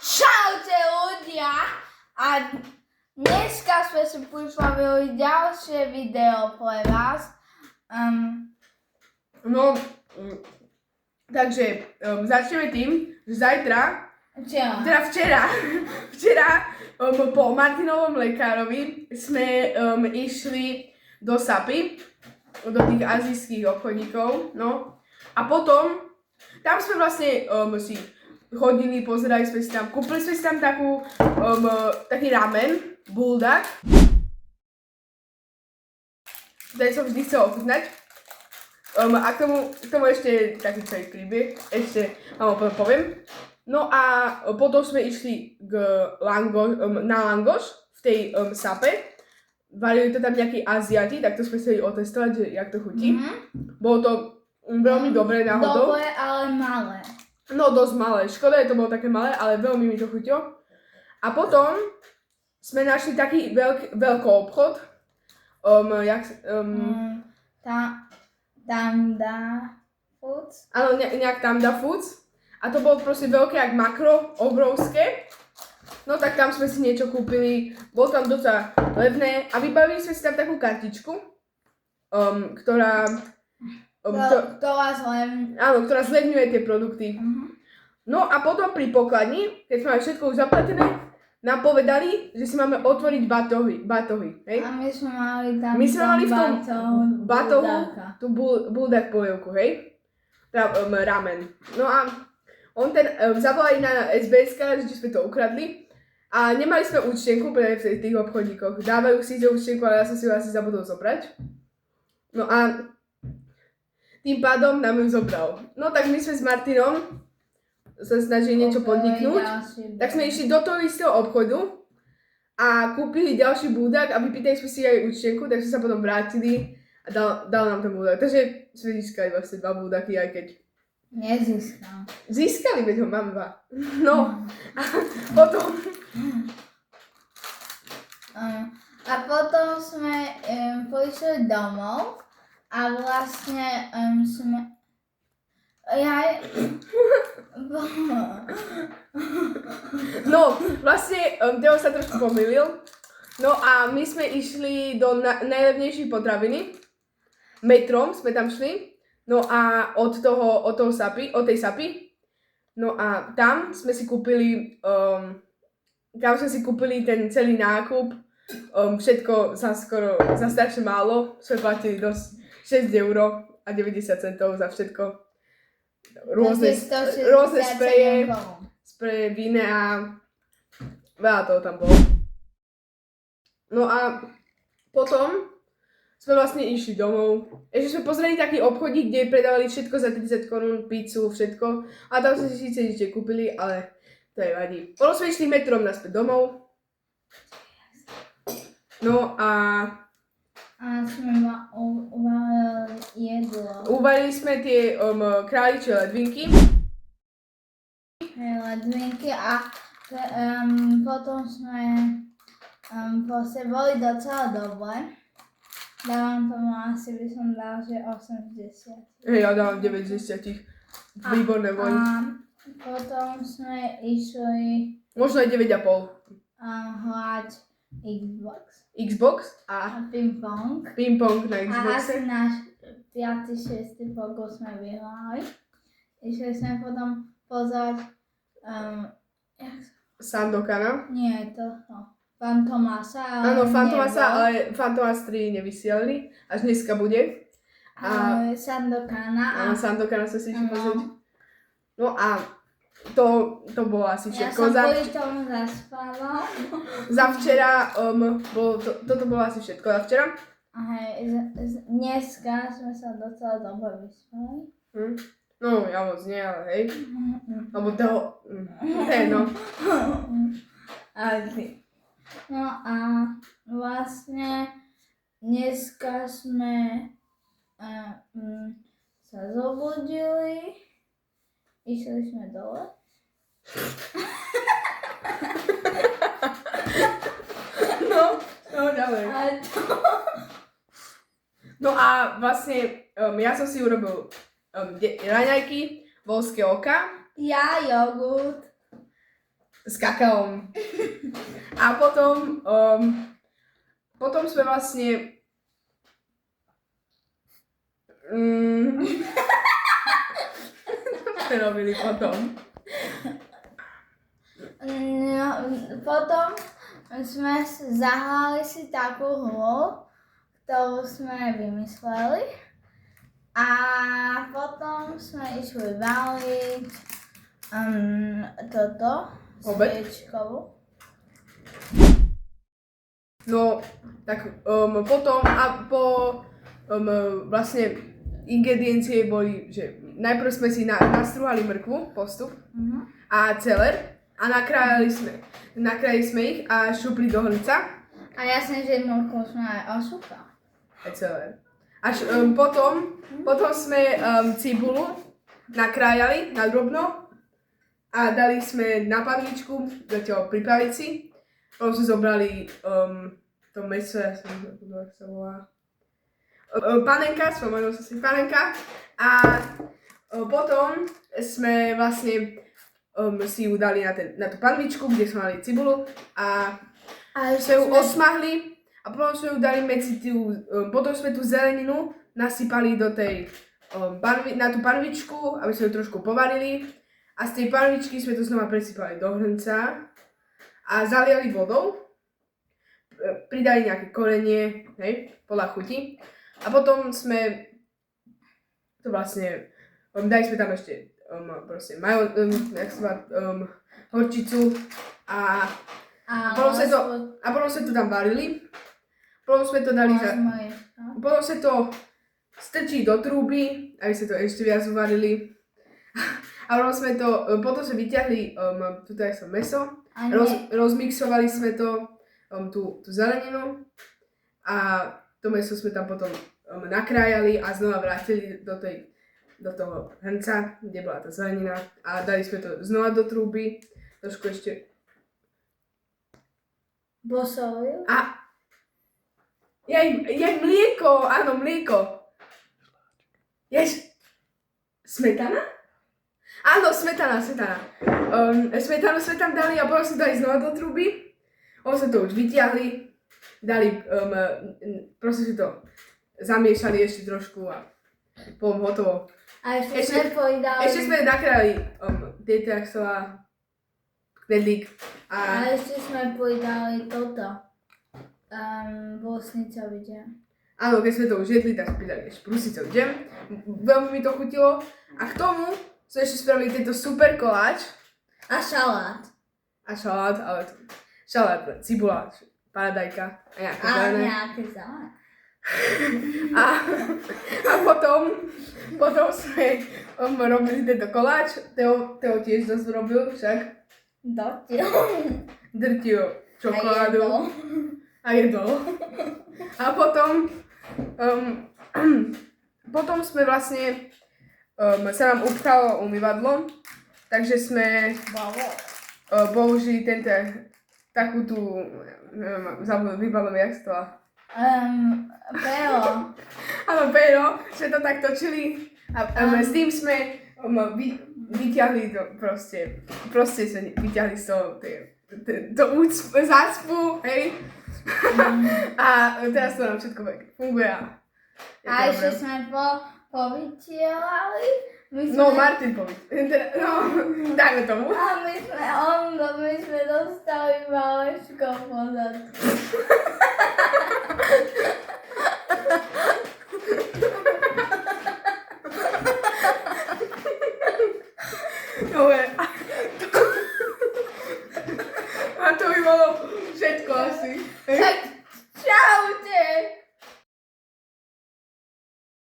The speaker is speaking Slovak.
Čaute ľudia a dneska sme si pripravili ďalšie video pre vás. Takže začneme tým, že zajtra, včera po Martinovom lekárovi sme išli do Sapy, do tých azijských obchodníkov, no. A potom, tam sme vlastne si chodili, pozerali sme si tam, kúpili sme si tam taký ramen, buldak. Tady som vždy chcel ochutnať. A k tomu ešte taký celý príbeh, ešte vám ho potom poviem. No a potom sme išli na Langoš v tej Sape. Varili to tam nejakí Aziati, tak to sme chceli otestovať, že jak to chutí. Bolo to veľmi dobré náhodou. Dobré, ale malé. No dosť malé, škoda, že to bolo také malé, ale veľmi mi to chutilo. A potom sme našli taký veľký obchod. Tamda Foods. Áno, nejak Tamda Foods. A to bolo proste veľké, jak makro, obrovské. No tak tam sme si niečo kúpili, bolo tam docela levné a vybavili sme si tam takú kartičku, ktorá zlevňuje tie produkty. No a potom pri pokladni, keď sme mali všetko už zaplatené, nám povedali, že si máme otvoriť batohy, hej? A my sme mali tam v tom batohu tú buldak polievku, hej? Teda ramen. No a on zavolali na SBS-ka, že sme to ukradli a nemali sme účtenku pre v tých obchodníkoch. Dávajú si účtenku, ale ja som si ju asi zabudol zobrať. No a tým pádom nám ju zobral. No tak my sme s Martinom sa snažili niečo podniknúť. Tak sme išli do toho istého obchodu a kúpili ďalší buldak a vypýtali sme si aj účtenku, tak sme sa potom vrátili a dal nám ten buldak. Takže sme získali vlastne 2 buldaky, aj keď nezískal. Získali, veď ho mám 2. No a potom a potom sme prišli domov a vlastne sme No, vlastne Teo sa trošku pomýlil. No a my sme išli do najlevnejšej potraviny. Metrom sme tam šli. No a od tej Sapy. No a tam sme si kúpili ten celý nákup. Všetko za strašne málo. Sme platili dosť 6,90 € za všetko. Rôzne spreje, víne a veľa toho tam bolo. No a potom sme vlastne išli domov. Ešte sme pozreli taký obchodík, kde predávali všetko za 30 korún, pizzu, všetko. A tam sme si síce nič kúpili, ale to je vadí. Potom sme išli metrom naspäť domov. No a sme uvarili jedlo. Uvarili sme tie králičie ledvinky. A potom sme boli docela dobre. Dávam tomu asi, by som dal, že 80. Hej, ja dávam 9 z 10. Výborné boli. A potom sme išli možno aj 9,5. Hrať Xbox a ping-pong. Ping-pong na Xboxe. A asi náš 5. 6. pokus sme vyhrali. Išli sme potom pozerať Sandokana. Nie, Fantomasa. Áno, Fantomasa, ale Fantomas 3 nevysielali. Až dneska bude. Sandokana. Áno, Sandokana sa si išli pozrieť. No a to bolo asi všetko. Ja som kvôli tomu zaspala. Za včera, toto bolo asi všetko za včera. A hej, dneska sme sa docela dobre vyspali. No, ja moc nie, ale hej. Lebo toho, no. No a vlastne dneska sme sa zobudili. Išli sme dole. No ďalej. No a vlastne ja som si urobil raňajky, voľské oka. Ja jogurt. s kakaom. A potom sme vlastne čo sme robili potom? No, potom sme zahrali si takú hru, ktorú sme vymysleli. A potom sme išli variť sviečkovú. No, tak potom a vlastne ingrediencie boli, že najprv sme si nastruhali mrkvu, postup, a celer a nakrájali sme ich a šupli do hrnca. A jasne, že mrkvu sme aj ošúpali. A celer. Až potom sme cibulu nakrájali na drobno a dali sme na panvičku, zatiaľ pripraviť si. Potom sme zobrali to mäso, ja som nezabudol, jak sa volá. Panenka, spomenul som si panenka. A potom sme vlastne si ju dali na tú panvičku, kde sme mali cibulu a sme ju osmahli a potom sme ju dali potom sme tú zeleninu nasypali do tej na tú panvičku, aby sme ju trošku povarili a z tej panvičky sme to znova presypali do hrnca a zaliali vodou, pridali nejaké korenie, hej, podľa chuti a potom sme to vlastne, dali sme tam ešte proste horčicu a potom sme to tam varili, potom sme to dali potom sme to strčí do trúby, aby sa to ešte viac uvarili. A potom sme vyťahli tuto mäso, rozmixovali sme to, tú zeleninu a to mäso sme tam potom nakrájali a znova vrátili do toho hrnca, kde bola tá zelenina a dali sme to znova do trúby, trošku ešte Bosolil? A jej mlieko, áno, mlieko. Smetana? Áno, smetana. Smetanu sme tam dali a potom sme dali znova do truby. Potom sme to už vyťahli, dali, proste sme to zamiešali ešte trošku a potom hotovo. A ešte sme nakrájali tieto, jak sa volá, knedlík. A ešte sme pridali toto, brusnicový džem. Áno, keď sme to už jedli, tak sme pridali ešte brusnicový džem. Veľmi mi to chutilo. A k tomu sme ešte spravili tento super koláč. A šalát. Ale šalát, cibula, paradajka a nejaké zelené. A nejaké zelené. A potom sme robili tento koláč. Teo tiež dosť robil, však. Drtil čokoládu. A jedol. A potom sme vlastne sa nám upchalo umývadlo, takže sme použili takú tú, vybavujem, jak sa to volá. Pero. Áno, pero, sme to tak točili a s tým sme vyťahli to proste sme vyťahli z toho zácpu, hej. A teraz to nám všetko funguje. A ešte sme povytielali. Martin dajme tomu. A my sme dostali malečko pozadku. A to by bolo všetko asi. Tak